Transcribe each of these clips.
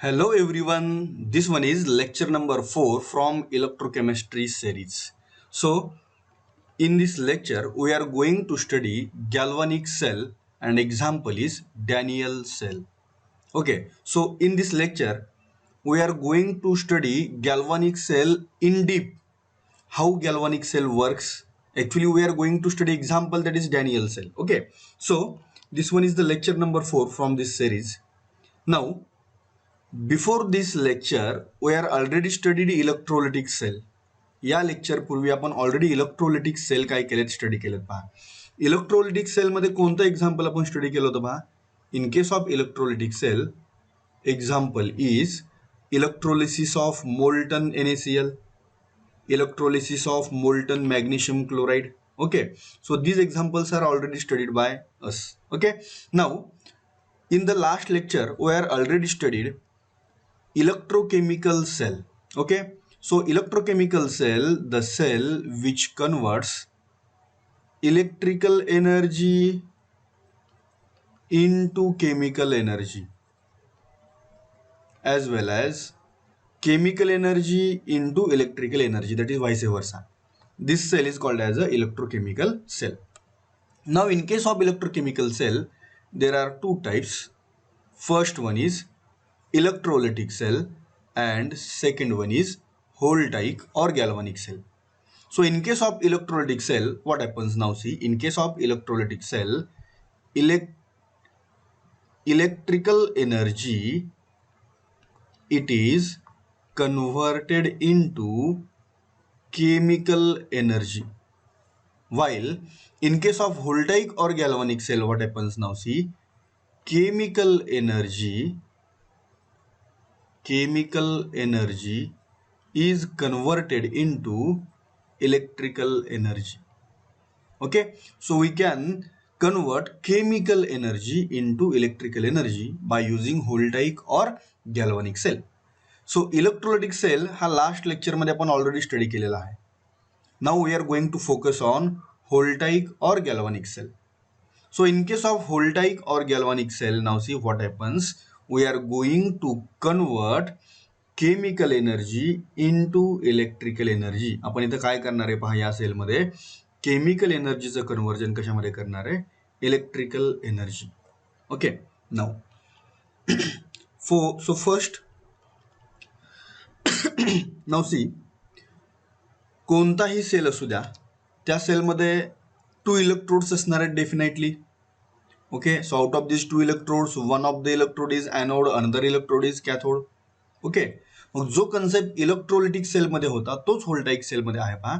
Hello everyone, this one is lecture number 4 from electrochemistry series. So, in this lecture, we are going to study galvanic cell and example is Daniel cell. Okay, so in this lecture, we are going to study galvanic cell in deep, how galvanic cell works. Actually, we are going to study example that is Daniel cell. Okay, so this one is the lecture number 4 from this series. Now, before this lecture, we are already studied electrolytic cell. या lecture पूर्वी आपण already electrolytic sale काय केलेत study केलेत पहा. Electrolytic sale मध्ये कोणतं example आपण स्टडी केलं होतं पहा. In case of electrolytic cell example is electrolysis of molten NaCl, electrolysis of molten magnesium chloride. Okay, so these examples are already studied by us. Okay, now in the last lecture we are already studied electrochemical cell. Okay, so electrochemical cell, the cell which converts electrical energy into chemical energy as well as chemical energy into electrical energy, that is vice versa. This cell is called as a electrochemical cell. Now in case of electrochemical cell, there are two types. First one is electrolytic cell and second one is Voltaic or galvanic cell. So in case of electrolytic cell, what happens now? See, in case of electrolytic cell, electrical energy, it is converted into chemical energy. While in case of Voltaic or galvanic cell, what happens now? See, chemical energy is converted into electrical energy. Okay, so we can convert chemical energy into electrical energy by using Voltaic or galvanic cell. So electrolytic cell हा last lecture मध्ये आपण already study केलेला आहे. Now we are going to focus on Voltaic or galvanic cell. So in case of Voltaic or galvanic cell, now see what happens. We are going to convert chemical energy into electrical energy. आपण इथं काय करणार आहे पहा, या sale मध्ये chemical एनर्जीचं conversion कशामध्ये करणार आहे, electrical energy. Okay, now so first now see, कोणताही सेल असू द्या, त्या सेलमध्ये 2 इलेक्ट्रोड्स असणार आहेत definitely. Okay, so out of this 2 electrodes, one of the electrode is anode, another electrode is cathode. Okay, मग जो कन्सेप्ट इलेक्ट्रोलिटिक सेल मध्ये होता तोच व्होल्टाइक सेल मध्ये आहे पहा.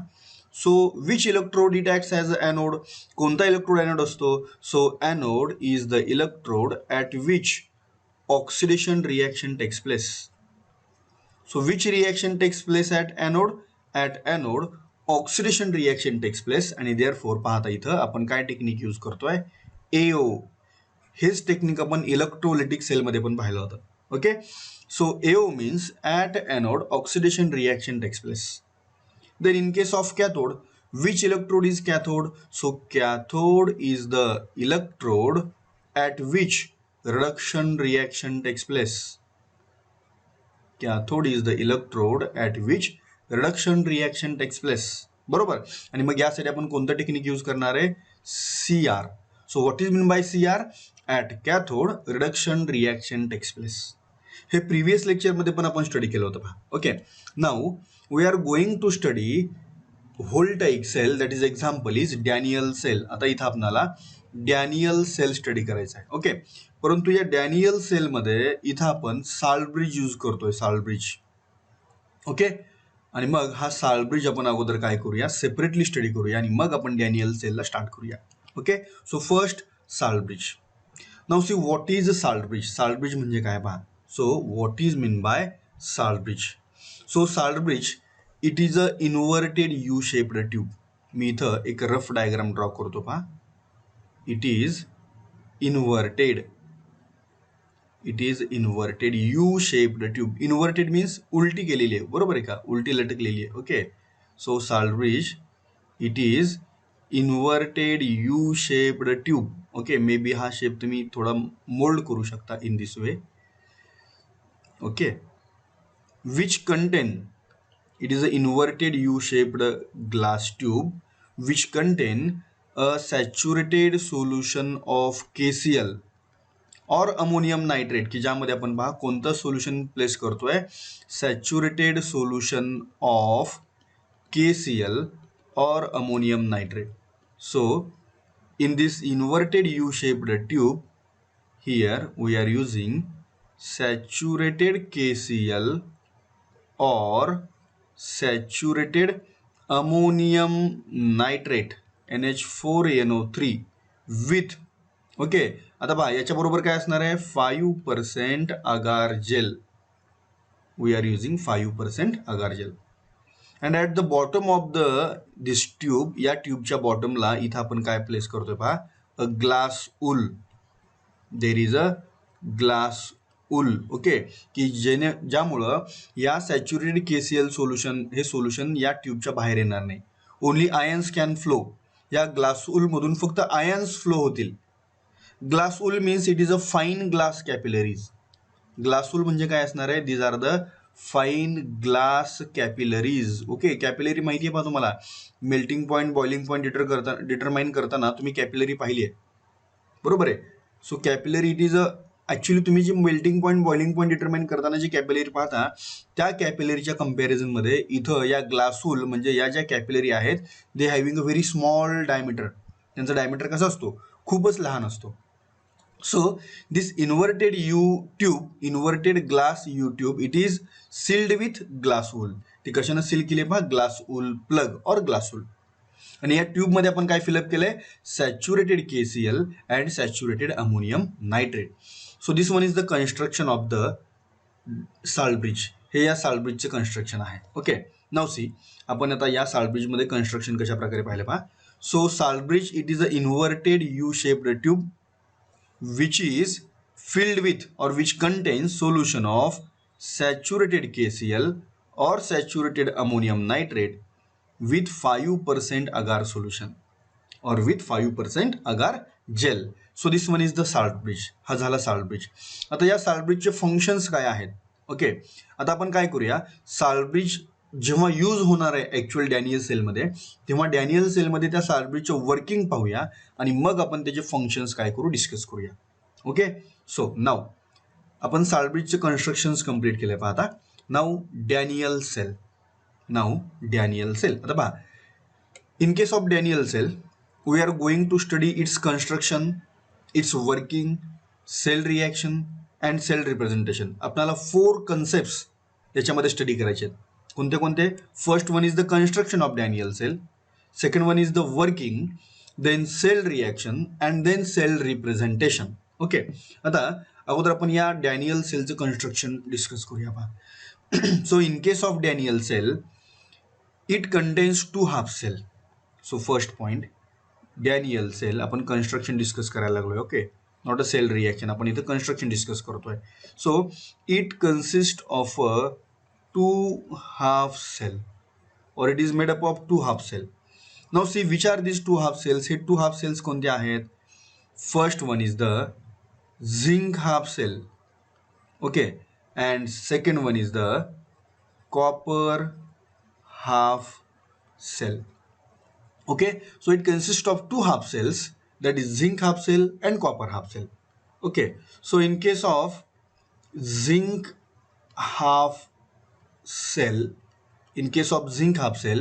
So which electrode it acts as anode, कोणता इलेक्ट्रोड एनोड असतो? So anode is the electrode at which oxidation reaction takes place. So which reaction takes place at anode? At anode oxidation reaction takes place आणि therefore पाहता इथं आपण काय technique use करतोय, AO. हेच technique आपण electrolytic sale मध्ये पण पाहिलं होतं. Okay, so AO means at anode oxidation reaction takes place. Then in case of cathode, which electrode is cathode? So cathode is the electrode at which reduction reaction takes place. Cathode is the electrode at which reduction reaction takes place. बरोबर. आणि मग यासाठी आपण कोणतं technique use करणार आहे, CR. So what is mean by CR? At cathode reduction reaction takes place. हे previous lecture मध्ये पण आपण स्टडी केलं होतं पहा. Okay, now we are going to study voltaic cell, that is example is Daniell cell. आता इथं आपल्याला डॅनियल सेल स्टडी करायचा आहे. ओके, परंतु या डॅनियल सेल मध्ये इथं आपण साल्ट ब्रिज यूज करतोय, साल्ट ब्रिज. ओके, आणि मग हा साल्ट ब्रिज आपण अगोदर काय करूया, सेपरेटली स्टडी करूया आणि मग आपण डॅनियल सेलला स्टार्ट करूया. Okay, so first salt bridge. Now see what is salt bridge. Salt bridge म्हणजे काय पहा. So what is mean by salt bridge? So salt bridge it is a inverted U shaped tube. मी इथं एक rough diagram draw करतो पहा. It is inverted U-shaped tube. Inverted means उलटी केलेली आहे, बरोबर आहे का, उलटी लटकलेली आहे. Okay, so salt bridge it is inverted U-shaped tube. Okay, may be हा शेप तुम्ही थोडा मोल्ड करू शकता in this way. okay, which contain, it is an inverted U-shaped glass tube which contain a saturated solution of KCl और ammonium nitrate, की ज्यामध्ये आपण पहा कोणतं सोल्युशन प्लेस करतोय, saturated solution of KCl or ammonium nitrate. So in this inverted U-shaped tube, here we are using saturated KCl or saturated ammonium nitrate NH4NO3 with, okay, आता पहा याच्याबरोबर काय असणार आहे, 5% agar gel. We are using 5% agar gel. And at the bottom of the this tube, या ट्यूबच्या बॉटमला इथं आपण काय प्लेस करतोय पहा, a glass wool. There is a glass wool, okay, की ज्यामुळं या सॅच्युरेटेड KCl सोल्युशन, हे सोल्युशन या ट्यूबच्या बाहेर येणार नाही. Only ions can flow. या ग्लास उल मधून फक्त आयन्स फ्लो होतील. Glass wool means it is a fine glass capillaries. Glass wool म्हणजे काय असणार आहे, these are the fine glass capillaries. Okay, capillary माहिती आहे पहा तुम्हाला, melting point, boiling point determine करताना तुम्ही कॅपिलरी पाहिली आहे, बरोबर आहे. So capillary it is a, actually तुम्ही जी melting point, boiling point determine करताना जी कॅपिलरी पाहता, त्या कॅपिलरीच्या कम्पॅरिझनमध्ये इथं या ग्लासूल म्हणजे या ज्या कॅपिलरी आहेत, दे having a very small diameter. त्यांचा डायमीटर कसा असतो, खूपच लहान असतो. So this inverted U tube, inverted glass U tube, it is sealed with glass wool. ती कशाने सील केली पहा, ग्लास वूल प्लग और ग्लास वूल. आणि या ट्यूब मध्ये आपण काय फिलअप केलंय, saturated KCl and saturated ammonium nitrate. So this one is the construction of the salt bridge. हे या साल्ट ब्रिजचे कन्स्ट्रक्शन आहे. ओके, नाव सी, आपण आता या साल्ट ब्रिज मध्ये कन्स्ट्रक्शन कशा प्रकारे पाहिलं पहा. So salt bridge it is a inverted U shaped tube which is filled with or which contains solution of saturated KCl or saturated ammonium nitrate with 5% agar solution or with 5% agar gel. So this one is the salt bridge. हा झाला salt bridge. आता या salt bridge चे functions काय आहेत, okay. आता आपण काय करूया, salt bridge जेव्हा यूज होणार आहे ऍक्च्युअल डॅनियल सेलमध्ये, तेव्हा डॅनियल सेलमध्ये त्या साल्ट ब्रिजचं वर्किंग पाहूया आणि मग आपण त्याचे फंक्शन्स काय करू, डिस्कस करूया. ओके, सो नाव आपण साल्ट ब्रिजचे कन्स्ट्रक्शन्स कंप्लीट केले. पाहता नाव डॅनियल सेल. नाव डॅनियल सेल. आता पहा, in case of Daniel cell we are going to study its construction, its working, cell reaction and cell representation. आपल्याला 4 कन्सेप्ट्स याच्यामध्ये स्टडी करायचे आहेत. कोणते कोणते, first one is the construction of Daniel cell, second one is the working, then cell reaction and then cell representation. Okay, आता अगोदर आपण या डॅनियल सेलचं कन्स्ट्रक्शन डिस्कस करूया पहा. So in case of Daniel cell it contains 2 half cell. So first point, Daniell cell आपण construction discuss करायला लागलोय. Okay, not a cell reaction, आपण इथं कन्स्ट्रक्शन डिस्कस करतोय. So it consist of a 2 half cell or it is made up of 2 half cell. Now see which are these 2 half cells. हे 2 half cells कोणते आहेत, first one is the zinc half cell, okay, and second one is the copper half cell. Okay, so it consists of 2 half cells, that is zinc half cell and copper half cell. Okay, so in case of zinc half cell, in case of zinc half cell,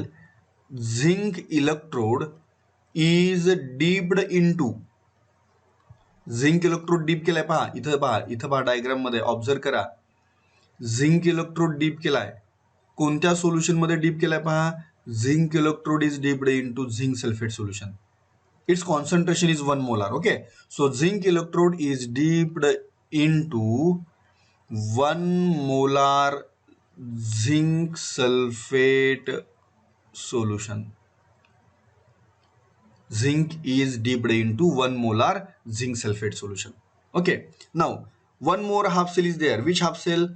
zinc electrode is dipped into, zinc electrode deep केलाय पहा, इथं पहा diagram मध्ये observe करा. Zinc electrode deep केलाय, कोणत्या solution मध्ये deep केलाय पहा, zinc electrode is dipped into zinc sulphate solution. It's concentration is 1 molar. Okay, so zinc electrode is dipped into 1 molar zinc sulfate solution. Zinc is dipped into 1 molar zinc sulfate solution. Okay, now one more half cell is there. Which half cell,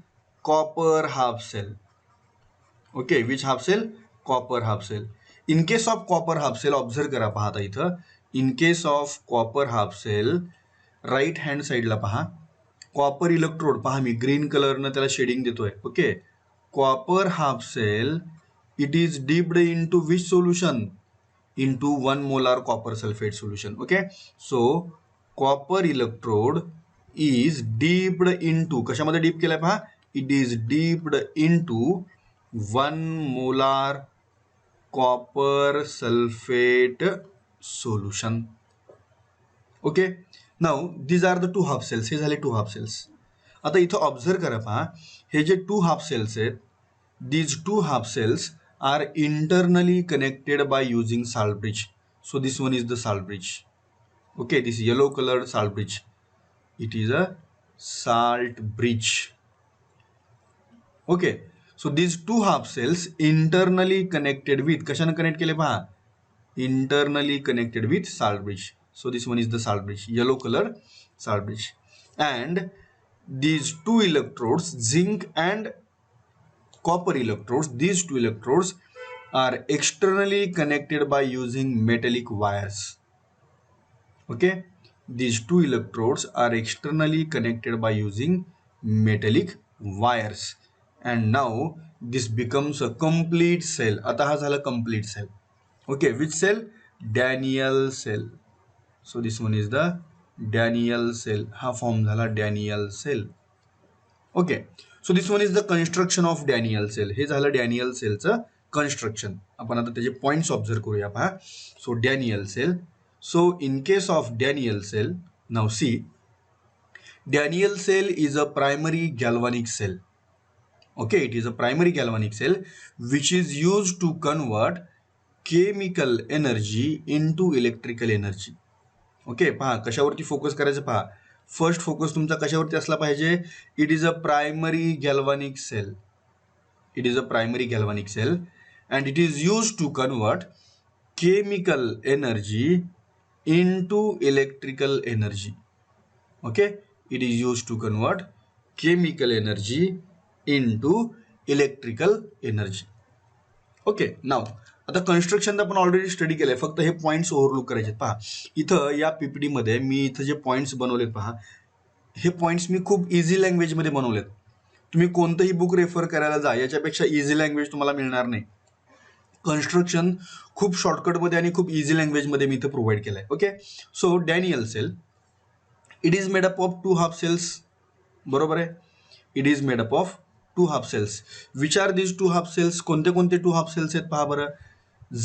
copper half cell. Okay, which half cell, copper half cell. In case of copper half cell, observe करा पाहता इथं, in case of copper half cell, right hand side ला पहा, copper electrode पहा, मी green कलरनं त्याला shading देतोय. Okay, copper half cell it is dipped into which solution, into 1 molar copper sulfate solution. Okay, so copper electrode is dipped into, कशामध्ये deep केलाय पहा, it is dipped into 1 molar copper sulfate solution. Okay, now these are the two half cells. हे झाले two half cells. आता इथं observe करा पहा, हे जे two half cells आहेत, these two half cells are internally connected by using salt bridge. So this one is the salt bridge. Okay, this yellow colored salt bridge, it is a salt bridge. Okay, so these two half cells internally connected with, कशाने connect केले पहा, internally connected with salt bridge. So this one is the salt bridge, yellow color salt bridge. And these two electrodes, zinc and copper electrodes, these two electrodes are externally connected by using metallic wires. Okay, these two electrodes are externally connected by using metallic wires. And now this becomes a complete cell. आता हा झाला complete cell. Okay, which cell? Daniell cell. So this one is the Daniell cell. हा form झाला Daniell cell. Okay, so this one is the construction of Daniell cell. हे झालं Daniell cellचं construction. आपण आता त्याचे पॉइंट्स ऑब्झर्व करूया पहा. So Daniell cell. So in case of Daniell cell, now see, Daniell cell is a primary galvanic cell. Okay, it is a primary galvanic cell which is used to convert chemical energy into electrical energy. Okay, पहा कशावरती focus करायचं पहा. First focus तुमचा कशावरती असला पाहिजे. It is a primary galvanic cell. It is a primary galvanic cell and it is use to convert chemical energy into electrical energy. Okay, it is use to convert chemical energy into electrical energy. Okay, now आता construction आपण already study केलंय, फक्त हे points overlook करायचे. पहा इथं या PPT मध्ये मी इथं जे पॉईंट्स बनवलेत पहा, हे पॉईंट्स मी खूप इझी लँग्वेजमध्ये बनवलेत. तुम्ही कोणतंही बुक रेफर करायला जा, याच्यापेक्षा इझी लँग्वेज तुम्हाला मिळणार नाही. कन्स्ट्रक्शन खूप शॉर्टकटमध्ये आणि खूप इझी लँग्वेजमध्ये मी इथं प्रोव्हाइड केलंय. Okay, so Daniell cell it is made up of two half cells. बरोबर आहे, it is made up of two half cells. Which are this two half cells? कोणते कोणते टू हाफ सेल्स आहेत पहा बरं.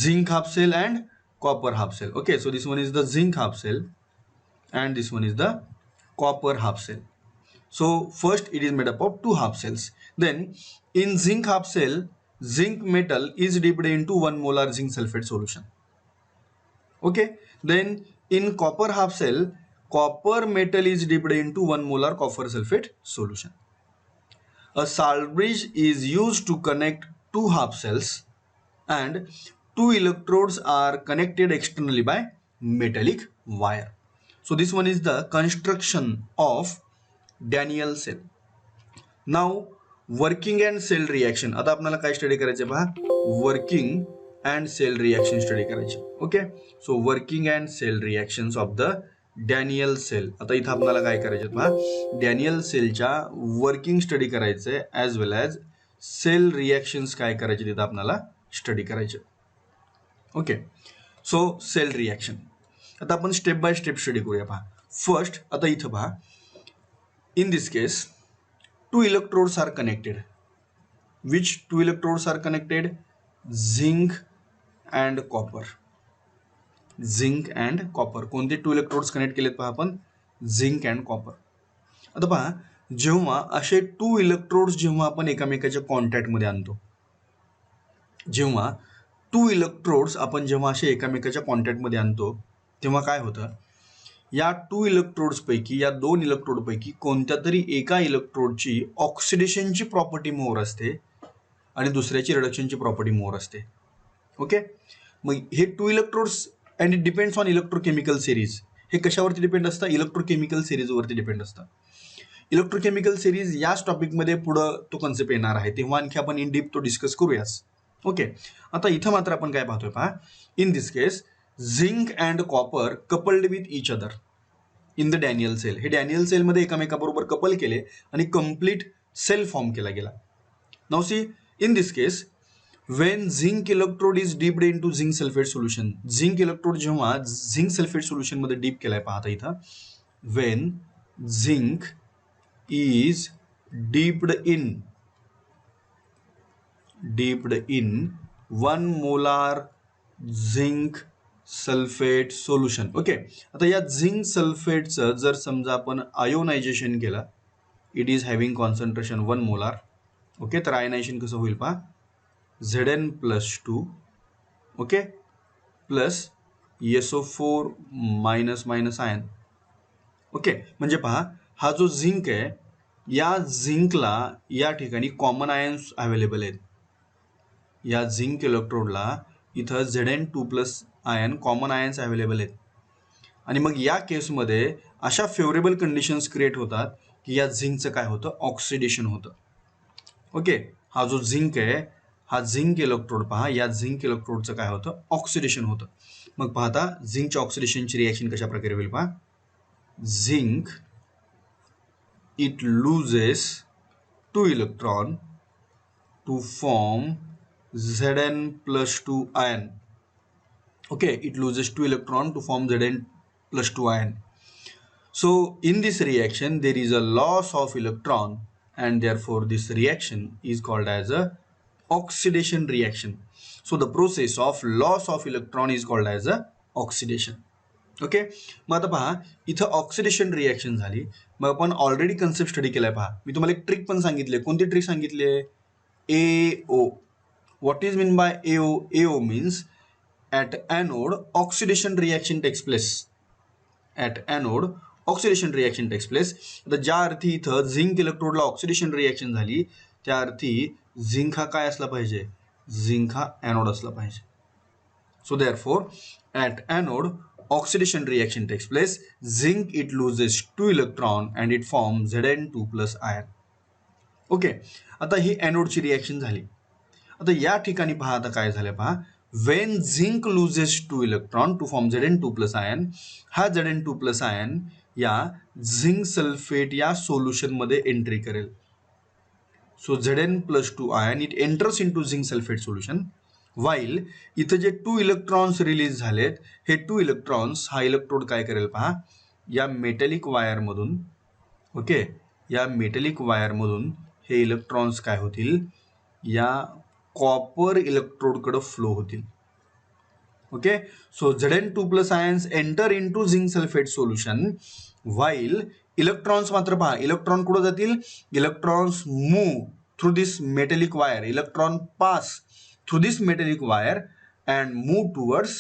Zinc half cell and copper half cell. Okay, so this one is the zinc half cell and this one is the copper half cell. So first it is made up of two half cells. Then in zinc half cell, zinc metal is dipped into 1 molar zinc sulfate solution. Okay, then in copper half cell, copper metal is dipped into 1 molar copper sulfate solution. A salt bridge is used to connect two half cells and two electrodes are connected externally by metallic wire. So this one is the construction of Daniell cell. Now working and cell reaction. आता आपल्याला काय study करायचे पहा, working and cell reaction study करायचे. Okay, so working and cell reactions of the Daniel cell. आता इथं आपल्याला काय करायचे पहा, डॅनियल सेलच्या वर्किंग स्टडी करायचंय as well as cell reactions काय करायचे तिथं आपल्याला स्टडी करायचे. ओके, सो सेल रिॲक्शन आता आपण स्टेप बाय स्टेप स्टडी करूया पहा. फर्स्ट आता इथं पहा, in this case two electrodes are connected. Which two electrodes are connected? Zinc and copper. Zinc and copper. कोणते टू इलेक्ट्रोड्स कनेक्ट केलेत पहा आपण? Zinc and copper. आता पहा, जेव्हा असे टू इलेक्ट्रोड्स जेव्हा आपण एकामेकाच्या कॉन्टॅक्टमध्ये आणतो, जेव्हा टू इलेक्ट्रोड्स आपण जेव्हा असे एकामेकाच्या कॉन्टॅक्टमध्ये आणतो, तेव्हा काय होतं, या टू इलेक्ट्रोड्सपैकी, या दोन इलेक्ट्रोडपैकी कोणत्या तरी एका इलेक्ट्रोडची ऑक्सिडेशनची प्रॉपर्टी मोर असते आणि दुसऱ्याची रिडक्शनची प्रॉपर्टी मोर असते. ओके, मग हे two electrodes and it depends on electrochemical series. हे कशावरती डिपेंड असतं? इलेक्ट्रोकेमिकल सिरीजवरती डिपेंड असतं. इलेक्ट्रोकेमिकल सिरीज याच टॉपिकमध्ये पुढं तो कन्सेप्ट येणार आहे, तेव्हा आणखी आपण इन डीप तो डिस्कस करूयाच. ओके, आता इथं मात्र आपण काय पाहतोय पहा, in this case zinc and copper coupled with each other. In the Daniel cell. हे डॅनियल सेलमध्ये एकामेकाबरोबर कपल केले आणि कम्प्लीट सेल फॉर्म केला गेला. Now see in this case when zinc electrode is dipped into zinc sulfate solution, zinc electrode जेव्हा zinc sulphate solution मध्ये deep केलाय पाहता इथं, when zinc is dipped in 1 molar zinc sulphate solution. Okay, आता या zinc सल्फेटचं जर समजा आपण आयोनायझेशन केलं, it is having concentration 1 molar. Okay, तर आयोनायझेशन कसं होईल पहा, Zn+2 okay plus SO4 minus minus ion. Okay, म्हणजे पहा हा जो झिंक आहे या झिंकला या ठिकाणी कॉमन आयन्स अवेलेबल आहेत. या झिंक इलेक्ट्रोडला इथं Zn2+ ion common ions available आहेत. आणि मग या केसमध्ये अशा फेवरेबल कंडिशन्स क्रिएट होतात की या झिंकचं काय होतं, ऑक्सिडेशन होतं. ओके, हा जो झिंक आहे हा झिंक इलेक्ट्रोड पहा, या झिंक इलेक्ट्रोडचं काय होतं, ऑक्सिडेशन होतं. मग पाहता झिंकच्या ऑक्सिडेशनची रिएक्शन कशा प्रकारे होईल पहा, zinc it loses 2 electron to form Zn+2 ion. Okay, it loses 2 electron to form Zn+2 ion. So in this reaction there is a loss of electron and therefore this reaction is called as a oxidation reaction. So the process of loss of electron is called as a oxidation. Okay, मग आता पहा इथं oxidation reaction झाली. मग आपण already concept study केलाय. पहा मी तुम्हाला एक ट्रिक पण सांगितले. कोणती ट्रिक सांगितली आहे, AO. What is mean bye AO? AO means at anode oxidation reaction takes place. At anode oxidation reaction takes place. आता ज्या अर्थी इथं झिंक इलेक्ट्रोडला ऑक्सिडेशन रिएक्शन झाली त्या अर्थी झिंक हा काय असला पाहिजे, झिंक हा एनोड असला पाहिजे. So therefore at anode oxidation reaction takes place. Zinc it loses 2 electron and it forms Zn2+ ion. Okay, आता ही एनोडची रिएक्शन झाली. आता या ठिकाणी पहा आता काय झालं पहा, when zinc loses 2 electron to form Zn2+ ion, हा Zn2+ ion या झिंक सल्फेट या सोल्युशन मध्ये एंट्री करेल. So Zn+2 ion it enters into zinc sulfate solution. while इथं जे 2 इलेक्ट्रॉन्स रिलीज झालेत हे 2 इलेक्ट्रॉन्स हा इलेक्ट्रोड काय करेल पहा, या मेटॅलिक वायर मधून, ओके, या मेटॅलिक वायर मधून हे इलेक्ट्रॉन्स काय होतील, या कॉपर इलेक्ट्रोड कडे फ्लो होतील. Okay, so Zn2+ ions enter into zinc sulphate solution. While electrons मात्र पहा, इलेक्ट्रॉन कुठे जातील, electrons move through this metallic wire. Electron pass through this metallic wire and move towards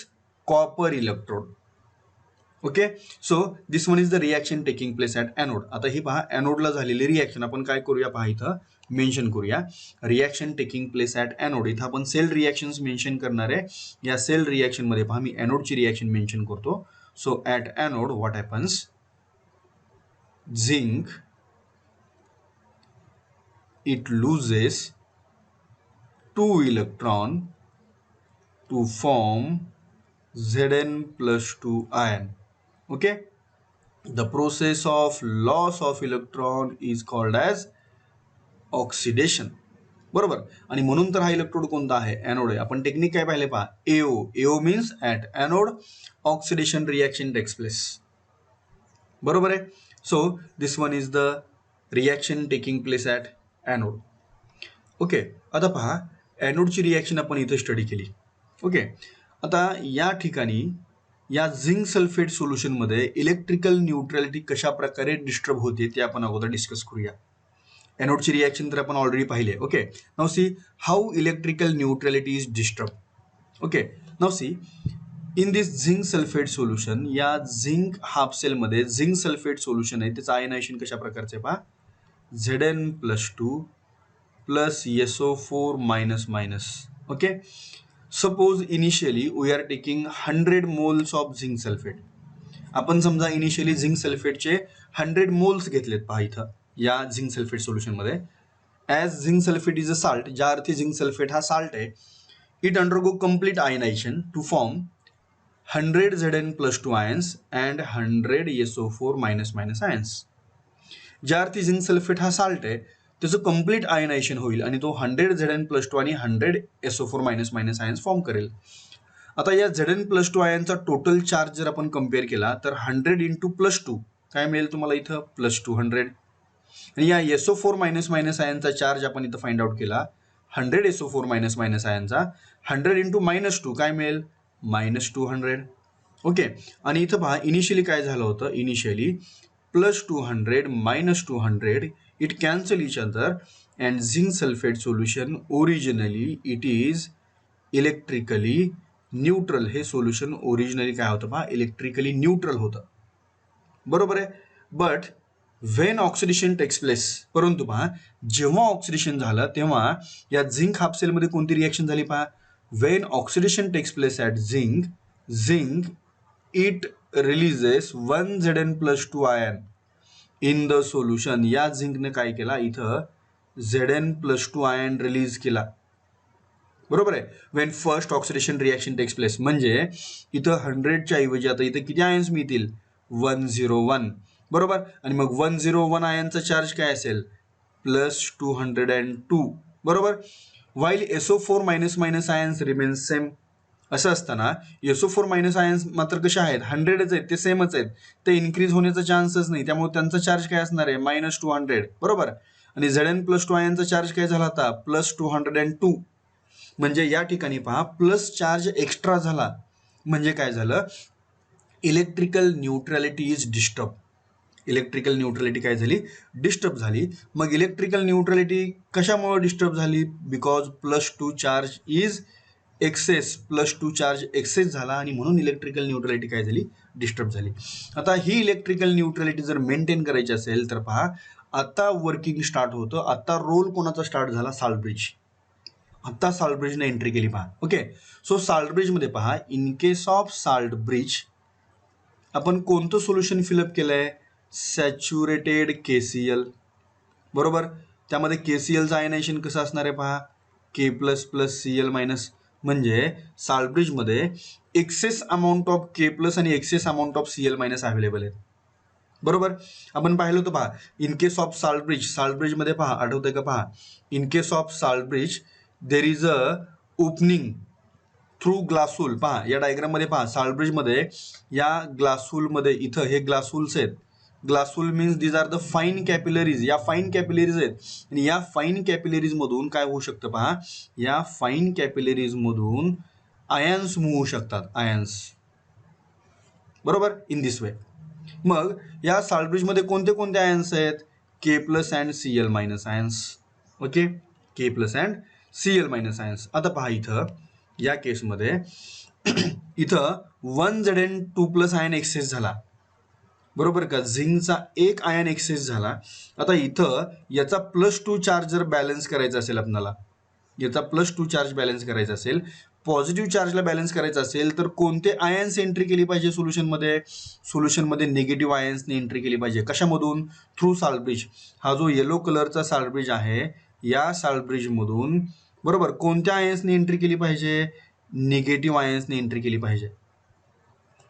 copper electrode. Okay, so this one is the reaction taking place at anode. आता ही पहा एनोडला झालेली reaction आपण काय करूया पहा, इथं मेन्शन करूया, reaction taking place at anode. इथं आपण सेल रिएक्शन्स मेन्शन करणार आहे. या सेल रिएक्शन मध्ये पहा मी एनोडची रिएक्शन मेन्शन करतो. So at anode what happens, zinc it loses 2 electron to form Zn+2 ion. Okay, the process of loss of electron is called as oxidation. बरोबर, आणि म्हणून तर हा इलेक्ट्रोड कोणता आहे, एनोड आहे. आपण टेक्निक काय पाहिले पहा, AO. AO means at anode oxidation reaction takes place. बरोबर आहे. So this one is the reaction taking place at anode. Okay, आता पहा एनोडची रिएक्शन आपण इथे स्टडी केली. ओके, आता या ठिकाणी या झिंक सल्फेट सोल्युशनमध्ये इलेक्ट्रिकल न्यूट्रॅलिटी कशा प्रकारे डिस्टर्ब होते ते आपण अगोदर डिस्कस करूया. एनोडची रिएक्शन तर आपण ऑलरेडी पाहिले. Okay, now see how electrical neutrality is disturb. Okay, now see in this zinc sulphate solution, या झिंक हाफ सेलमध्ये झिंक सल्फेट सोल्युशन आहे, त्याचं आयनायझेशन कशा प्रकारचे पहा, Zn+2 plus SO4 minus minus. Okay, suppose initially we are taking 100 moles of zinc sulphate. आपण समजा initially zinc सल्फेटचे 100 moles घेतलेत पहा इथं या झिंक सल्फेट सोल्युशन मध्ये. As zinc sulphate is a salt, ज्या अर्थी झिंक सल्फेट हा साल्ट आहे, it undergo complete ionization to form 100 Zn+2 ions and 100 SO4 ions. ज्या अर्थी झिंक सल्फेट हा साल्ट आहे त्याचं कम्प्लीट आयनायझेशन होईल आणि तो 100 Zn+2 आणि 100 SO4 आयन्स फॉर्म करेल. आता या Zn+2 आयनचा टोटल चार्ज जर आपण कम्पेअर केला तर 100 × +2 काय मिळेल तुम्हाला इथं +200. आणि या SO4 आयनचा चार्ज आपण इथं फाइंड आउट केला 100 SO4 आयनचा 100 × -2 काय मिळेल -200. ओके. आणि इथं पहा इनिशियली काय झालं होतं initially +200 -200 it cancel each other and zinc sulfate solution originally it is electrically neutral. हे सोल्युशन ओरिजिनली काय होतं पहा इलेक्ट्रिकली न्यूट्रल होतं. बरोबर आहे. But when oxidation takes place परंतु पहा जेव्हा ऑक्सिडेशन झालं तेव्हा या झिंक हाफ सेलमध्ये कोणती रिएक्शन झाली पहा when oxidation takes place at zinc it releases 1 Zn+2 ion in the solution. या झिंकने काय केला इथं Zn+2 आयन रिलीज केला. बरोबर आहे. When first oxidation reaction takes place म्हणजे इथं 100च्या ऐवजी आता इथं किती आयन्स मिळतील 101. बरोबर. आणि मग 101 आयनचा चार्ज काय असेल +202. बरोबर. While SO4 ions remains same. असं असताना SO4 आयन्स मात्र कशा आहेत 100च आहेत ते सेमच आहेत ते इन्क्रीज होण्याचा चान्सच नाही त्यामुळे त्यांचा चार्ज काय असणार आहे -200. बरोबर. आणि Zn+2 आयनचा चार्ज काय झाला आता +202. म्हणजे या ठिकाणी पहा प्लस चार्ज एक्स्ट्रा झाला म्हणजे काय झालं electrical neutrality is disturb. Electrical neutrality काय झाली डिस्टर्ब झाली. मग इलेक्ट्रिकल न्यूट्रॅलिटी कशामुळे डिस्टर्ब झाली because +2 charge is excess +2 charge excess झाला आणि म्हणून इलेक्ट्रिकल न्यूट्रॅलिटी काय झाली डिस्टर्ब झाली. आता ही इलेक्ट्रिकल न्यूट्रॅलिटी जर मेंटेन करायची असेल तर पहा आता वर्किंग स्टार्ट होतं. आता रोल कोणाचा स्टार्ट झाला साल्टब्रिज. आता साल्टब्रिजने एंट्री केली पहा. ओके. सो साल्टब्रिजमध्ये पहा इन केस ऑफ साल्टब्रिज आपण कोणतं सोल्युशन फिलअप केलंय सॅच्युरेटेड KCl. बरोबर. त्यामध्ये KClचं आयनायझेशन कसं असणार आहे पहा K++Cl- म्हणजे साल्टब्रिजमध्ये एक्सेस अमाऊंट ऑफ K+ आणि excess amount of Cl- available आहेत. बरोबर. आपण पाहिलं होतं पहा इन केस ऑफ साल्टब्रिजमध्ये पहा आठवतंय का पहा in case of salt bridge there is a opening through glass wool. पहा या डायग्राम मध्ये पहा साल्टब्रिजमध्ये या ग्लासूलमध्ये इथं हे ग्लासूल्स आहेत. Glass wool means these are the fine capillaries. या फाईन कॅपिलरीज आहेत आणि या फाईन कॅपिलरीज मधून काय होऊ शकतं पहा या फाईन कॅपिलरीज मधून आयन्स मूव्ह होऊ शकतात आयन्स. बरोबर. इन दिस वे. मग या साल्टब्रिजमध्ये कोणते कोणते आयन्स आहेत K+ and Cl- ions. Okay. K+ and Cl- ions. आता पहा इथं या केसमध्ये इथं 1 Zn2+ आयन एक्सेस झाला. बरोबर का. झिंकचा एक आयन एक्सेस झाला. आता इथं याचा +2 चार्ज जर बॅलन्स करायचा असेल आपल्याला याचा +2 चार्ज बॅलन्स करायचा असेल पॉझिटिव्ह चार्जला बॅलन्स करायचं असेल तर कोणते आयन्स एंट्री केली पाहिजे सोल्युशनमध्ये निगेटिव्ह आयन्सने एंट्री केली पाहिजे. कशामधून थ्रू साल्टब्रिज. हा जो येलो कलरचा साल्टब्रिज आहे या साल्टब्रिजमधून बरोबर कोणत्या आयन्सने एंट्री केली पाहिजे निगेटिव्ह आयन्सने एंट्री केली पाहिजे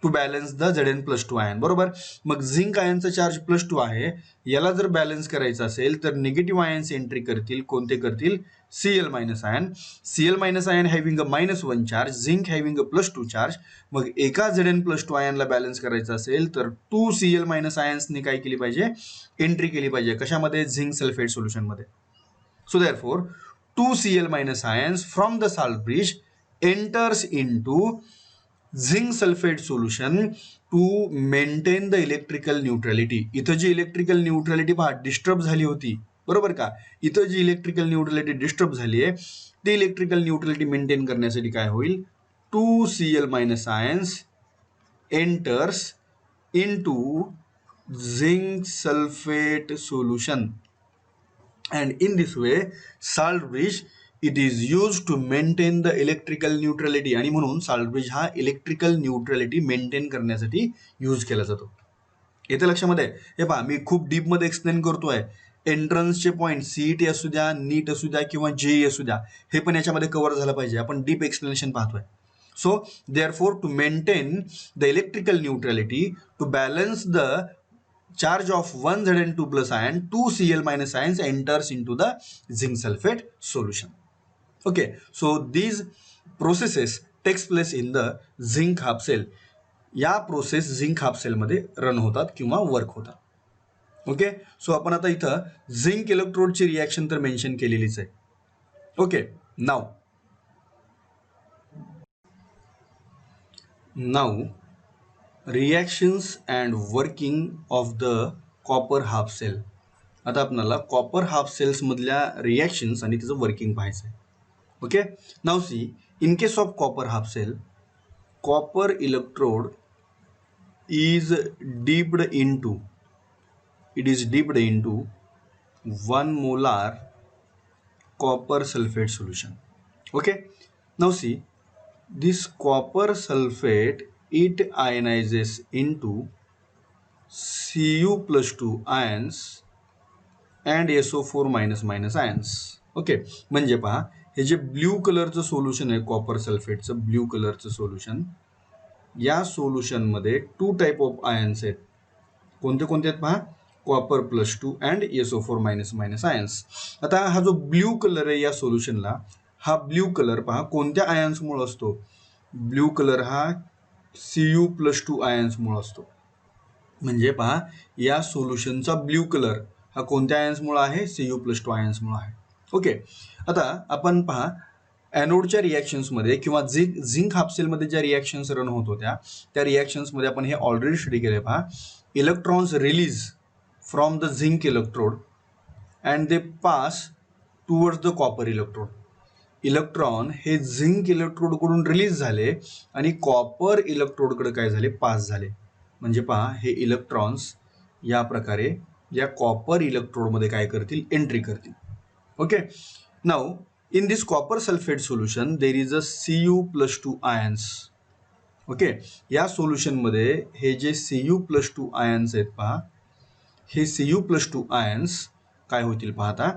to balance the Zn+2 ion. बरोबर. मग झिंक आयनचा चार्ज +2 आहे याला जर बॅलन्स करायचं असेल तर निगेटिव्ह आयन्स एंट्री करतील कोणते करतील Cl- ion. Cl- ion having a -1 charge zinc having a +2 charge. मग एका Zn+2 आयनला बॅलन्स करायचं असेल तर 2 Cl- आयन्सने काय केली पाहिजे एंट्री केली पाहिजे कशामध्ये zinc sulphate सोल्युशनमध्ये. So therefore 2 Cl- ions from the salt bridge enters into zinc sulfate solution to maintain the electrical neutrality. इथं जी इलेक्ट्रिकल न्यूट्रॅलिटी पहा डिस्टर्ब झाली होती. बरोबर का. इथं जी इलेक्ट्रिकल न्यूट्रॅलिटी डिस्टर्ब झाली आहे ती इलेक्ट्रिकल न्यूट्रॅलिटी मेंटेन करण्यासाठी काय होईल 2 Cl- ions enters into zinc sulfate solution. And in this way salt bridge it is used to maintain the electrical neutrality. आणि म्हणून salt bridge हा इलेक्ट्रिकल न्यूट्रॅलिटी मेंटेन करण्यासाठी यूज केला जातो. येते लक्षामध्ये. हे पहा मी खूप डीप मध्ये एक्सप्लेन करतोय. एंट्रन्सचे पॉईंट CET असू द्या नीट असू द्या किंवा JEE असू द्या हे पण याच्यामध्ये कव्हर झालं पाहिजे. आपण डीप एक्सप्लेनेशन पाहतोय. So therefore, to maintain the electrical neutrality, to balance the charge of one Zn2 plus ion, 2 Cl minus ions enters into the zinc sulfate solution. Okay, so these processes takes place in the zinc half cell. या process zinc half cell मध्ये run होतात किंवा work होतात. Okay, so आपण आता इथं zinc इलेक्ट्रोडची reaction तर मेन्शन केलेलीच आहे. Okay, now reactions and working of the copper half cell. आता आपल्याला कॉपर हाफ सेल्स मधल्या रिएक्शन्स आणि त्याचं वर्किंग पाहायचं आहे. Okay, now see, in case of copper half cell, copper electrode is dipped into 1 molar copper sulfate solution. Okay, now see, this copper sulfate, it ionizes into Cu plus 2 ions and SO4 minus minus ions. Okay, म्हणजे पहा, हे जे blue कलरचं solution आहे copper सल्फेटचं, blue कलरचं solution, या solution मध्ये 2 type of ions आहेत. कोणते कोणते आहेत पहा, copper plus 2 and SO4 minus minus ions. आता हा जो ब्ल्यू कलर आहे या सोल्युशनला, हा ब्ल्यू कलर पहा कोणत्या आयन्समुळे असतो. ब्ल्यू कलर हा Cu प्लस 2 आयन्समुळे असतो. म्हणजे पहा, या सोल्युशनचा ब्ल्यू कलर हा कोणत्या आयन्समुळे आहे, Cu प्लस 2 आयन्समुळे आहे. ओके, आता आपण पहा एनोडच्या रिएक्शन्समध्ये किंवा झिंक हाफसेलमध्ये ज्या रिएक्शन्स रन होत होत्या त्या रिएक्शन्समध्ये आपण हे ऑलरेडी स्टडी केले. पहा, electrons release from the zinc electrode and they pass towards the copper electrode. Electron हे झिंक इलेक्ट्रोडकडून रिलीज झाले आणि कॉपर इलेक्ट्रोडकडे काय झाले, पास झाले. म्हणजे पहा, हे इलेक्ट्रॉन्स या प्रकारे या कॉपर इलेक्ट्रोडमध्ये काय करतील, एंट्री करतील. Okay, now in this copper sulfate solution there is a Cu plus 2 ions. Okay, या सोल्युशन मध्ये हे जे Cu plus 2 ions आहेत पहा, हे Cu plus 2 ions काय होतील पाहता,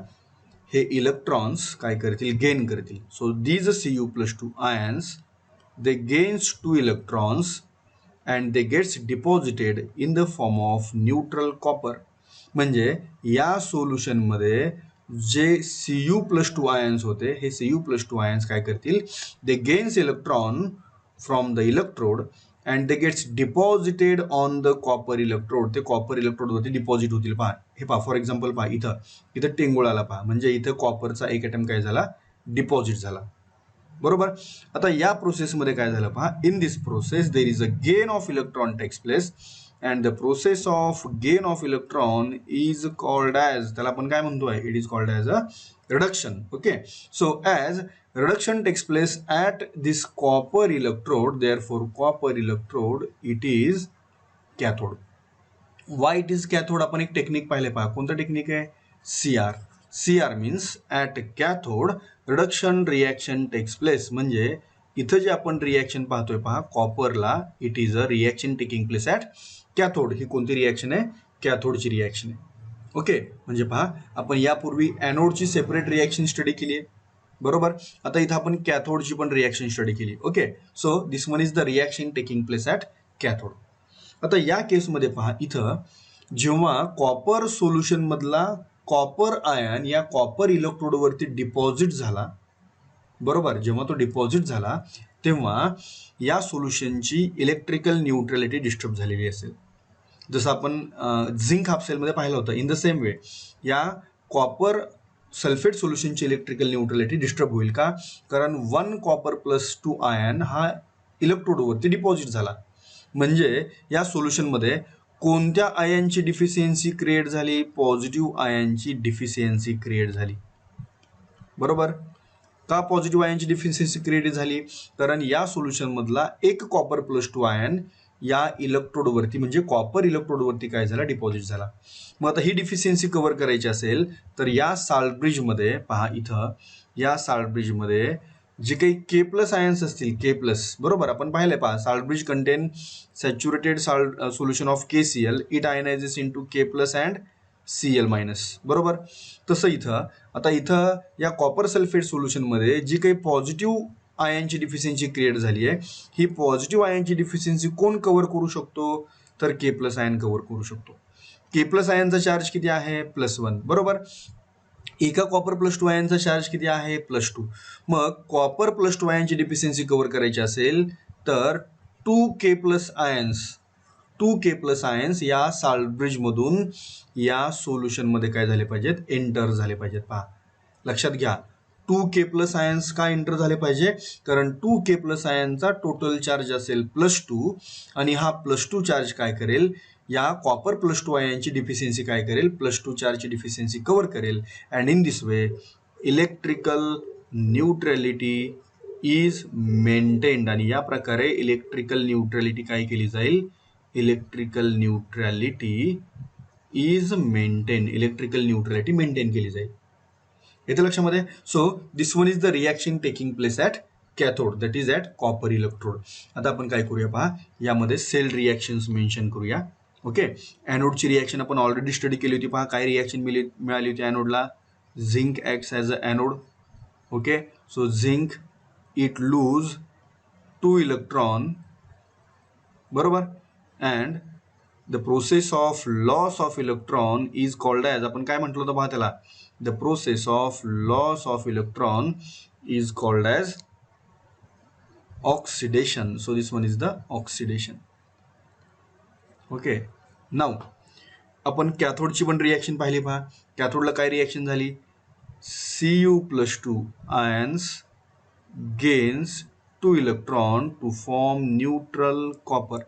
हे इलेक्ट्रॉन्स काय करतील, गेन करतील. So these Cu plus 2 ions, they gains 2 electrons and they gets deposited in the form of neutral copper. म्हणजे या सोल्युशन मध्ये जे Cu प्लस 2 आयन्स होते, हे Cu प्लस 2 आयन्स काय करतील, they gains electron from the electrode and they gets deposited on the copper electrode. ते copper इलेक्ट्रोडवरती डिपॉझिट होतील. पहा, हे पहा, फॉर एक्झाम्पल पहा, इथं टेंगुळाला पहा, म्हणजे इथं कॉपरचा एक ॲटम काय झाला, डिपॉझिट झाला. बरोबर. आता या प्रोसेसमध्ये काय झालं पहा, in this process there is a gain of electron takes place and the process of gain of electron is called as, त्याला आपण काय म्हणतोय, it is called as a reduction. Okay, so as reduction takes place at this copper electrode, therefore copper electrode it is cathode. Why it is cathode, आपण एक technique पाहिले पहा, कोणतं technique आहे, CR means at cathode reduction reaction takes place. म्हणजे इथं जे आपण रिएक्शन पाहतोय पहा कॉपरला, it is a reaction taking place at cathode. ही कोणती रिएक्शन आहे, कॅथोडची रिएक्शन आहे. ओके, म्हणजे पहा, आपण यापूर्वी एनोडची सेपरेट रिएक्शन स्टडी केली आहे. बरोबर. आता इथं आपण कॅथोडची पण रिएक्शन स्टडी केली. Okay, so this one is the reaction taking place at cathode. आता या केसमध्ये पहा, इथं जेव्हा कॉपर सोल्युशन मधला कॉपर आयन या कॉपर इलेक्ट्रोडवरती डिपॉझिट झाला, बरोबर, जेव्हा तो डिपॉझिट झाला तेव्हा या सोल्युशनची इलेक्ट्रिकल न्यूट्रॅलिटी डिस्टर्ब झालेली असेल. जसं आपण झिंक हाफसेलमध्ये पाहिलं होतं. इन द सेम वे या कॉपर सल्फेट सोल्युशनची इलेक्ट्रिकल न्यूट्रॅलिटी डिस्टर्ब होईल का, कारण 1 कॉपर प्लस 2 आयन हा इलेक्ट्रोडवरती डिपॉझिट झाला. म्हणजे या सोल्युशनमध्ये कोणत्या आयनची डिफिशियन्सी क्रिएट झाली, पॉझिटिव्ह आयनची डिफिशियन्सी क्रिएट झाली. बरोबर. का पॉझिटिव्ह आयनची डिफिशियन्सी क्रिएट झाली, कारण या सोल्युशन मधला एक कॉपर प्लस 2 आयन या इलेक्ट्रोडवरती म्हणजे कॉपर इलेक्ट्रोडवरती काय झाला, डिपॉझिट झाला. मग आता ही डिफिशियन्सी कव्हर करायची असेल तर या साल्ट ब्रिजमध्ये पहा, इथं या साल्ट ब्रिजमध्ये जे काही के प्लस आयन्स असतील, के प्लस, बरोबर, आपण पाहिलंय पहा, salt bridge contain saturated salt solution of KCl, it ionizes into K plus and Cl minus. बरोबर. तसं इथं आता इथं या कॉपर सल्फेट सोल्युशनमध्ये जी काही पॉझिटिव्ह आयनची डिफिशियन्सी क्रिएट झाली आहे. ही पॉझिटिव्ह आयनची डिफिशियन्सी कोण कव्हर करू शकतो, तर के प्लस आयन कव्हर करू शकतो. के प्लस आयनचा चार्ज किती आहे, +1. बरोबर. एका कॉपर +2 आयनचा चार्ज किती आहे, +2. मग कॉपर +2 आयनची डिफिशियन्सी कव्हर करायची असेल तर 2K प्लस आयन्स या साल्ट ब्रिज मधून या सोल्युशन मध्ये काय झाले पाहिजेत, एंटर झाले पाहिजेत. पहा, लक्षात घ्या, 2K प्लस आयन्स का एंटर झाले पाहिजे, कारण 2K प्लस आयनचा टोटल चार्ज असेल +2 आणि हा +2 चार्ज काय करेल, या कॉपर +2 आयनची डिफिशियन्सी काय करेल, +2 चार्जची डिफिशियन्सी कव्हर करेल. And in this way electrical neutrality is maintained. आणि या प्रकारे इलेक्ट्रिकल न्यूट्रॅलिटी काय केली जाईल, electrical neutrality is maintain, electrical neutrality maintain केली जाईल. येते लक्षामध्ये. So this one is the reaction taking place at cathode, that is at copper electrode. आता आपण काय करूया पहा, यामध्ये सेल रिॲक्शन्स मेन्शन करूया. ओके, ॲनोडची रिॲक्शन आपण ऑलरेडी स्टडी केली होती. पहा काय रिॲक्शन मिळाली होती ॲनोडला, zinc acts as a anode. Okay, so zinc it lose 2 electron, बरोबर. And the process of loss of electron is called as, आपण काय म्हटलं होतं पहा त्याला, the process of loss of electron is called as oxidation. So this one is the oxidation. Okay, now आपण कॅथोडची पण रिॲक्शन पाहिली. पहा कॅथोडला काय रिॲक्शन झाली, Cu+2 ions gains 2 electron to form neutral copper.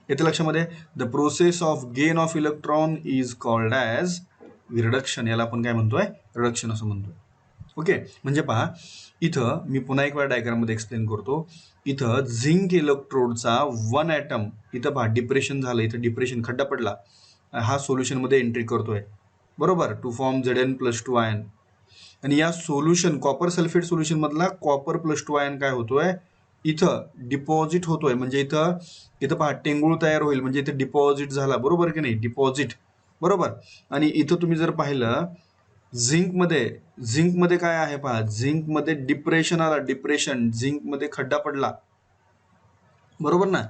येते लक्षामध्ये. The process of gain of electron is called as reduction. याला आपण काय म्हणतोय, रिडक्शन असं म्हणतोय. ओके, म्हणजे पहा इथं मी पुन्हा एक वेळा डायग्राम मध्ये एक्सप्लेन करतो. इथं झिंक इलेक्ट्रोडचा 1 ॲटम इथं पहा डिप्रेशन झालं, इथं डिप्रेशन खड्डा पडला, हा सोल्युशन मध्ये एंट्री करतोय, बरोबर, टू फॉर्म Zn+2 आयन. आणि या सोल्युशन कॉपर सल्फेट सोल्युशन मधला कॉपर +2 आयन काय होतोय, इथं डिपॉझिट होतोय. म्हणजे इथं इथं पहा टेंगूळ तयार होईल, म्हणजे इथं डिपॉझिट झाला, बरोबर की नाही, डिपॉझिट, बरोबर. आणि इथं तुम्ही जर पाहिलं झिंक मध्ये काय आहे पहा, झिंक मध्ये डिप्रेशन आला, डिप्रेशन, झिंक मध्ये खड्डा पडला, बरोबर ना.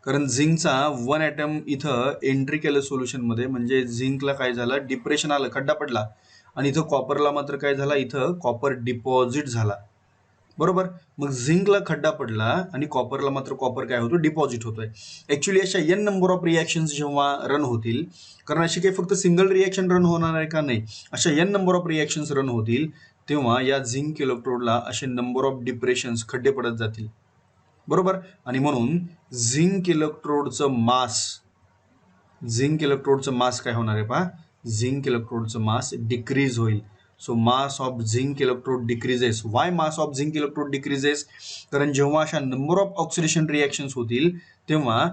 कारण झिंकचा 1 ॲटम इथं एंट्री केलं सोल्युशन मध्ये, म्हणजे झिंकला काय झालं, डिप्रेशन आलं, खड्डा पडला. आणि इथं कॉपरला मात्र काय झाला, इथं कॉपर डिपॉझिट झाला, बरोबर. मग झिंकला खड्डा पडला आणि कॉपरला मात्र कॉपर काय होतो, डिपॉझिट होतोय. ऍक्च्युली अशा n नंबर ऑफ रिॲक्शन्स जेव्हा रन होतील, कारण अशी काही फक्त सिंगल रिॲक्शन रन होणार आहे का, नाही, अशा n number of reactions run होतील तेव्हा या झिंक इलेक्ट्रोडला असे नंबर ऑफ डिप्रेशन्स, खड्डे पडत जातील, बरोबर. आणि म्हणून झिंक इलेक्ट्रोडचं मास काय होणार आहे पहा, झिंक इलेक्ट्रोडचं मास डिक्रीज होईल. So mass of zinc electrode decreases. Y mass of zinc electrode decreases, कारण जेव्हा अशा नंबर ऑफ ऑक्सिडेशन रिॲक्शन्स होतील तेव्हा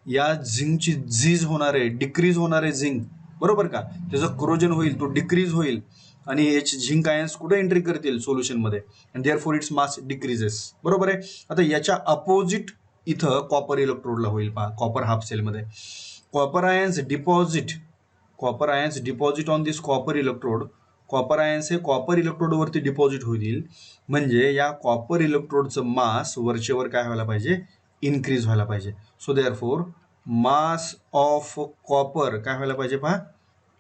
या झिंकची झीज होणार आहे, डिक्रीज होणार आहे झिंक, बरोबर का, त्याचं क्रोजन होईल, तो डिक्रीज होईल. आणि याचे झिंक आयन्स कुठे एंट्री करतील, सोल्युशन मध्ये, and therefore its mass decreases, बरोबर आहे. आता याच्या अपोजिट इथं कॉपर इलेक्ट्रोडला होईल. पहा कॉपर हाफ सेलमध्ये copper ions deposit on this copper electrode. Copper ions हे कॉपर इलेक्ट्रोडवरती डिपॉझिट होईल, म्हणजे या कॉपर इलेक्ट्रोडचं मास वरचेवर काय व्हायला पाहिजे, इन्क्रीज व्हायला पाहिजे. So therefore mass of copper काय व्हायला पाहिजे पहा,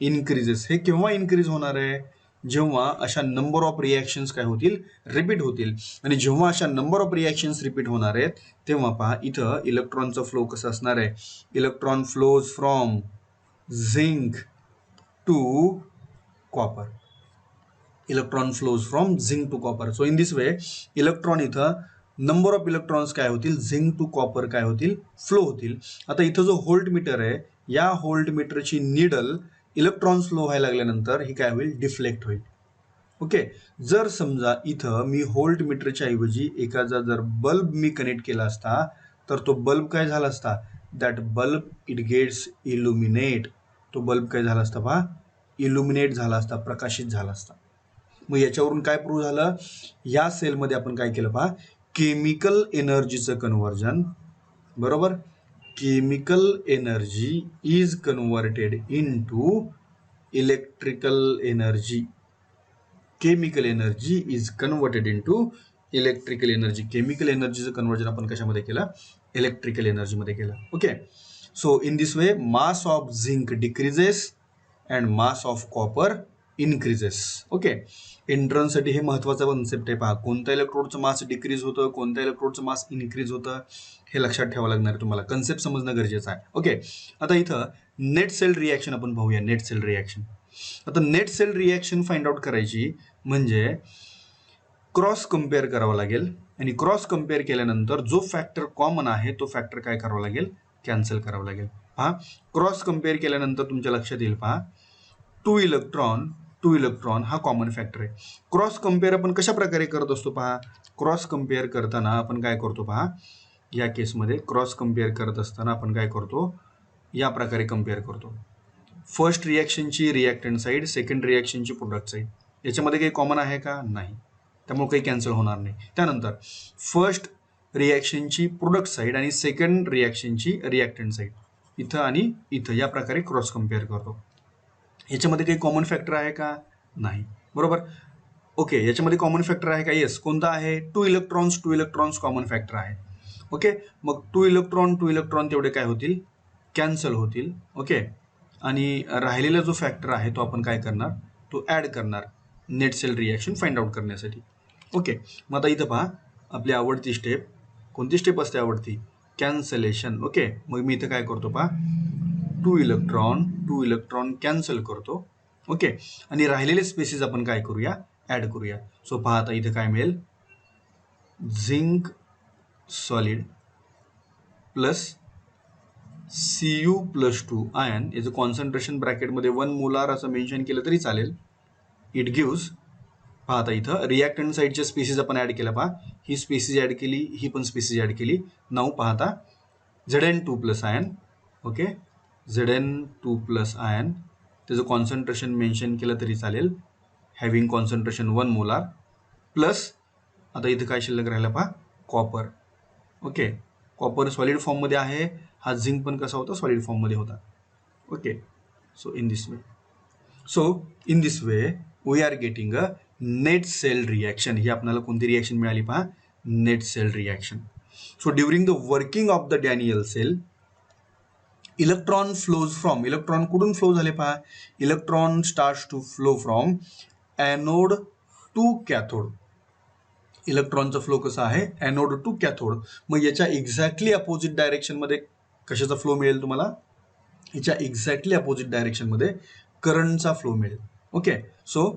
इन्क्रीजेस. हे केव्हा इन्क्रीज होणार आहे, जेव्हा अशा नंबर ऑफ रिॲक्शन्स काय होतील, रिपीट होतील. आणि जेव्हा अशा नंबर ऑफ रिॲक्शन्स रिपीट होणार आहेत तेव्हा पहा इथं इलेक्ट्रॉनचा फ्लो कसा असणार आहे, electron flows from zinc to copper. Electron flows from zinc to copper. So in this way electron इथं नंबर ऑफ इलेक्ट्रॉन्स काय होतील, झिंक टू कॉपर काय होतील, फ्लो होतील. आता इथं जो व्होल्ट मीटर आहे, या व्होल्ट मीटरची निडल इलेक्ट्रॉन्स फ्लो व्हायला लागल्यानंतर ही काय होईल, डिफ्लेक्ट होईल. ओके, जर समजा इथं मी व्होल्ट मीटरच्या ऐवजी एखादा जर बल्ब मी कनेक्ट केला असता तर तो बल्ब काय झाला असता, that bulb it gets illuminate. तो बल्ब काय झाला असता पहा, इल्युमिनेट झाला असता, प्रकाशित झाला असता. मग याच्यावरून काय प्रूव्ह झालं, या सेलमध्ये आपण काय केलं पहा, केमिकल एनर्जीचं कन्व्हर्जन, बरोबर, chemical energy is converted into electrical energy. Chemical energy is converted into electrical energy, chemical एनर्जीचं कन्वर्जन आपण कशामध्ये केलं, इलेक्ट्रिकल एनर्जीमध्ये केलं. Okay, so in this way mass of zinc decreases and mass of copper increases. Okay, एंट्रन्ससाठी हे महत्वाचा concept आहे. पहा, कोणत्या इलेक्ट्रोडचं मास डिक्रीज होतं, कोणत्या इलेक्ट्रोडचं मास इन्क्रीज होतं, हे लक्षात ठेवावं लागणार आहे तुम्हाला. कन्सेप्ट समजणं गरजेचं आहे. ओके, आता इथं नेट सेल रिॲक्शन आपण पाहूया. Net cell reaction. आता net cell reaction find out करायची म्हणजे क्रॉस कम्पेअर करावं लागेल आणि क्रॉस कम्पेअर केल्यानंतर जो फॅक्टर कॉमन आहे तो फॅक्टर काय करावा लागेल, कॅन्सल करावा लागेल. पहा, क्रॉस कम्पेअर केल्यानंतर तुमच्या लक्षात येईल, पहा टू इलेक्ट्रॉन हा कॉमन फॅक्टर आहे. क्रॉस कम्पेअर आपण कशा प्रकारे करत असतो, पहा क्रॉस कम्पेअर करताना आपण काय करतो, पहा या केसमध्ये क्रॉस कम्पेअर करत असताना आपण काय करतो, या प्रकारे कम्पेअर करतो. फर्स्ट रिॲक्शनची रिॲक्टंट साईड, सेकंड रिॲक्शनची प्रोडक्ट साईड. याच्यामध्ये काही कॉमन आहे का, नाही, त्यामुळे काही कॅन्सल होणार नाही. त्यानंतर फर्स्ट रिॲक्शनची प्रोडक्ट साईड आणि सेकंड रिॲक्शनची रिॲक्टंट साईड, इथं आणि इथं या प्रकारे क्रॉस कम्पेअर करतो. याच्यामध्ये काही कॉमन फॅक्टर आहे का, नाही, बरोबर. ओके, याच्यामध्ये कॉमन फॅक्टर आहे का, येस. कोणता आहे, टू इलेक्ट्रॉन्स कॉमन फॅक्टर आहे. ओके, मग टू इलेक्ट्रॉन तेवढे काय होतील, कॅन्सल होतील. ओके, आणि राहिलेला जो फॅक्टर आहे तो आपण काय करणार, तो ॲड करणार net cell reaction find out करण्यासाठी. ओके, मग आता इथं पहा आपली आवडती स्टेप, कोणती स्टेप असते आवडती, कॅन्सलेशन. ओके, मग मी इथं काय करतो, पहा टू इलेक्ट्रॉन कॅन्सल करतो. ओके, आणि राहिलेले स्पेसिस आपण काय करूया, ॲड करूया. सो पहा आता इथं काय मिळेल, zinc solid plus Cu+2 ion, याचं कॉन्सन्ट्रेशन ब्रॅकेटमध्ये 1 मोलार असं मेन्शन केलं तरी चालेल. इट गिव्स, पहा आता इथं रिॲक्टंट साईडच्या स्पेसिस आपण ॲड केल्या. पहा ही स्पेसिस ॲड केली, ही पण स्पेसिस ॲड केली. नाऊ पाहता Zn2+ ion. Okay, Zn2+ ion, त्याचं कॉन्सन्ट्रेशन मेन्शन केलं तरी चालेल, हॅव्हिंग कॉन्सन्ट्रेशन 1 मोलार, प्लस आता इथं काय शिल्लक राहिला, पहा कॉपर. ओके, कॉपर सॉलिड फॉर्ममध्ये आहे, हा झिंक पण कसा होता, सॉलिड फॉर्ममध्ये होता. Okay, so in this way we are getting a net cell reaction. ही आपल्याला कोणती रिॲक्शन मिळाली, पहा net cell reaction. So during the working of the Daniel cell, electron flows from, electron कुठून फ्लो झाले, पहा electron starts to flow from anode to cathode. इलेक्ट्रॉनचा flow कसा आहे, ॲनोड टू कॅथोड. मग याच्या एक्झॅक्टली अपोजिट डायरेक्शनमध्ये कशाचा फ्लो मिळेल तुम्हाला, याच्या एक्झॅक्टली अपोजिट डायरेक्शनमध्ये करंटचा फ्लो मिळेल. Okay, so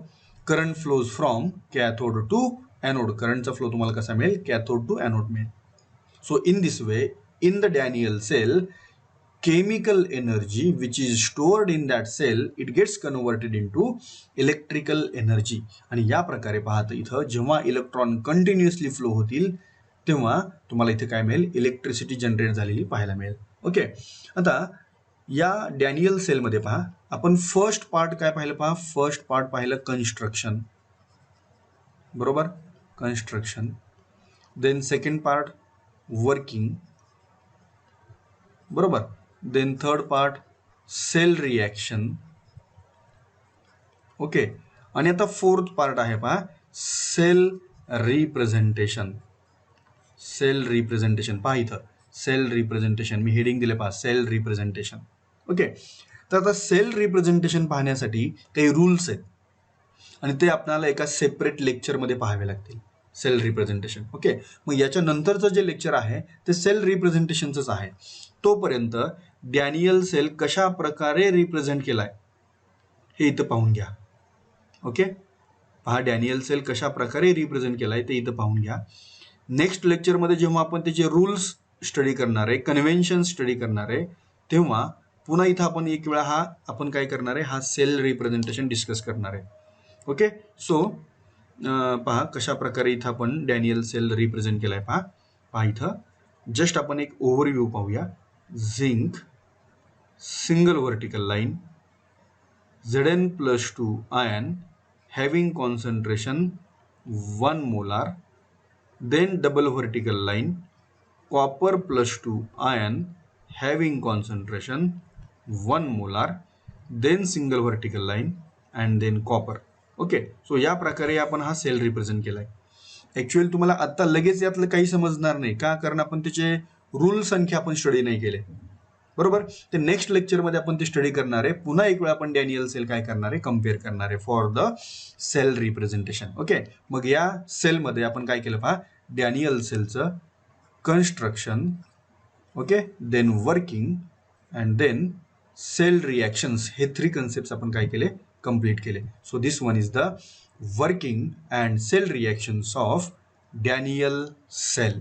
current flows from cathode to anode. करंटचा फ्लो तुम्हाला कसा मिळेल, कॅथोड टू ॲनोड मिळेल. So in this way in the Daniel cell, chemical energy which is stored in that cell, it gets converted into electrical energy. आणि या प्रकारे पाहता इथं जेव्हा इलेक्ट्रॉन कंटिन्युअसली फ्लो होतील तेव्हा तुम्हाला इथे काय मिळेल, इलेक्ट्रिसिटी जनरेट झालेली पाहायला मिळेल. ओके, आता या डॅनियल सेलमध्ये पहा आपण फर्स्ट पार्ट काय पाहिलं, पहा फर्स्ट पार्ट पाहिलं कन्स्ट्रक्शन, बरोबर, construction. Then second part working, बरोबर. Then third part cell reaction. Okay, आणि आता फोर्थ पार्ट आहे, पहा सेल रिप्रेझेंटेशन. सेल रिप्रेझेंटेशन पहा इथं सेल रिप्रेझेंटेशन मी हेडिंग दिले, पहा सेल रिप्रेझेंटेशन. ओके, तर आता सेल रिप्रेझेंटेशन पाहण्यासाठी काही रूल्स आहेत आणि ते आपल्याला एका सेपरेट लेक्चरमध्ये पाहावे लागतील. Sale representation. ओके, मग याच्या नंतरचं जे लेक्चर आहे ते सेल रिप्रेझेंटेशनचंच आहे. तोपर्यंत डॅनियल सेल कशा प्रकारे रिप्रेझेंट केलाय हे इथं पाहून घ्या. ओके, पहा डॅनियल सेल कशा प्रकारे रिप्रेझेंट केलाय ते इथं पाहून घ्या. नेक्स्ट लेक्चरमध्ये जेव्हा आपण त्याचे रूल्स स्टडी करणार आहे, कन्व्हेन्शन स्टडी करणार आहे, तेव्हा पुन्हा इथं आपण एक वेळा आपण काय करणार आहे, हा सेल रिप्रेझेंटेशन डिस्कस करणार आहे. ओके, सो पहा कशा प्रकारे इथं आपण डॅनियल सेल रिप्रेझेंट केलाय. पहा इथं जस्ट आपण एक ओव्हरव्ह्यू पाहूया. Zinc single vertical line, Zn+2 ion having concentration 1 molar, then double vertical line, copper+2 ion having concentration 1 molar, then single vertical line and then copper. Okay, so या प्रकारे आपण हा सेल रिप्रेझेंट केलाय. Actually तुम्हाला आता लगेच यातलं काही समजणार नाही का, कारण आपण त्याचे रूल संख्या आपण स्टडी नाही केले, बरोबर. ते नेक्स्ट लेक्चरमध्ये आपण ते स्टडी करणार आहे. पुन्हा एक वेळ आपण डॅनियल सेल काय करणार आहे, कम्पेअर करणार आहे for the cell representation. Okay, मग या सेलमध्ये आपण काय केलं पहा, डॅनियल सेलचं construction, okay, then working and then cell reactions, हे 3 कन्सेप्ट आपण काय केले, कंप्लीट केले. So this one is the working and cell reactions of Daniel sale.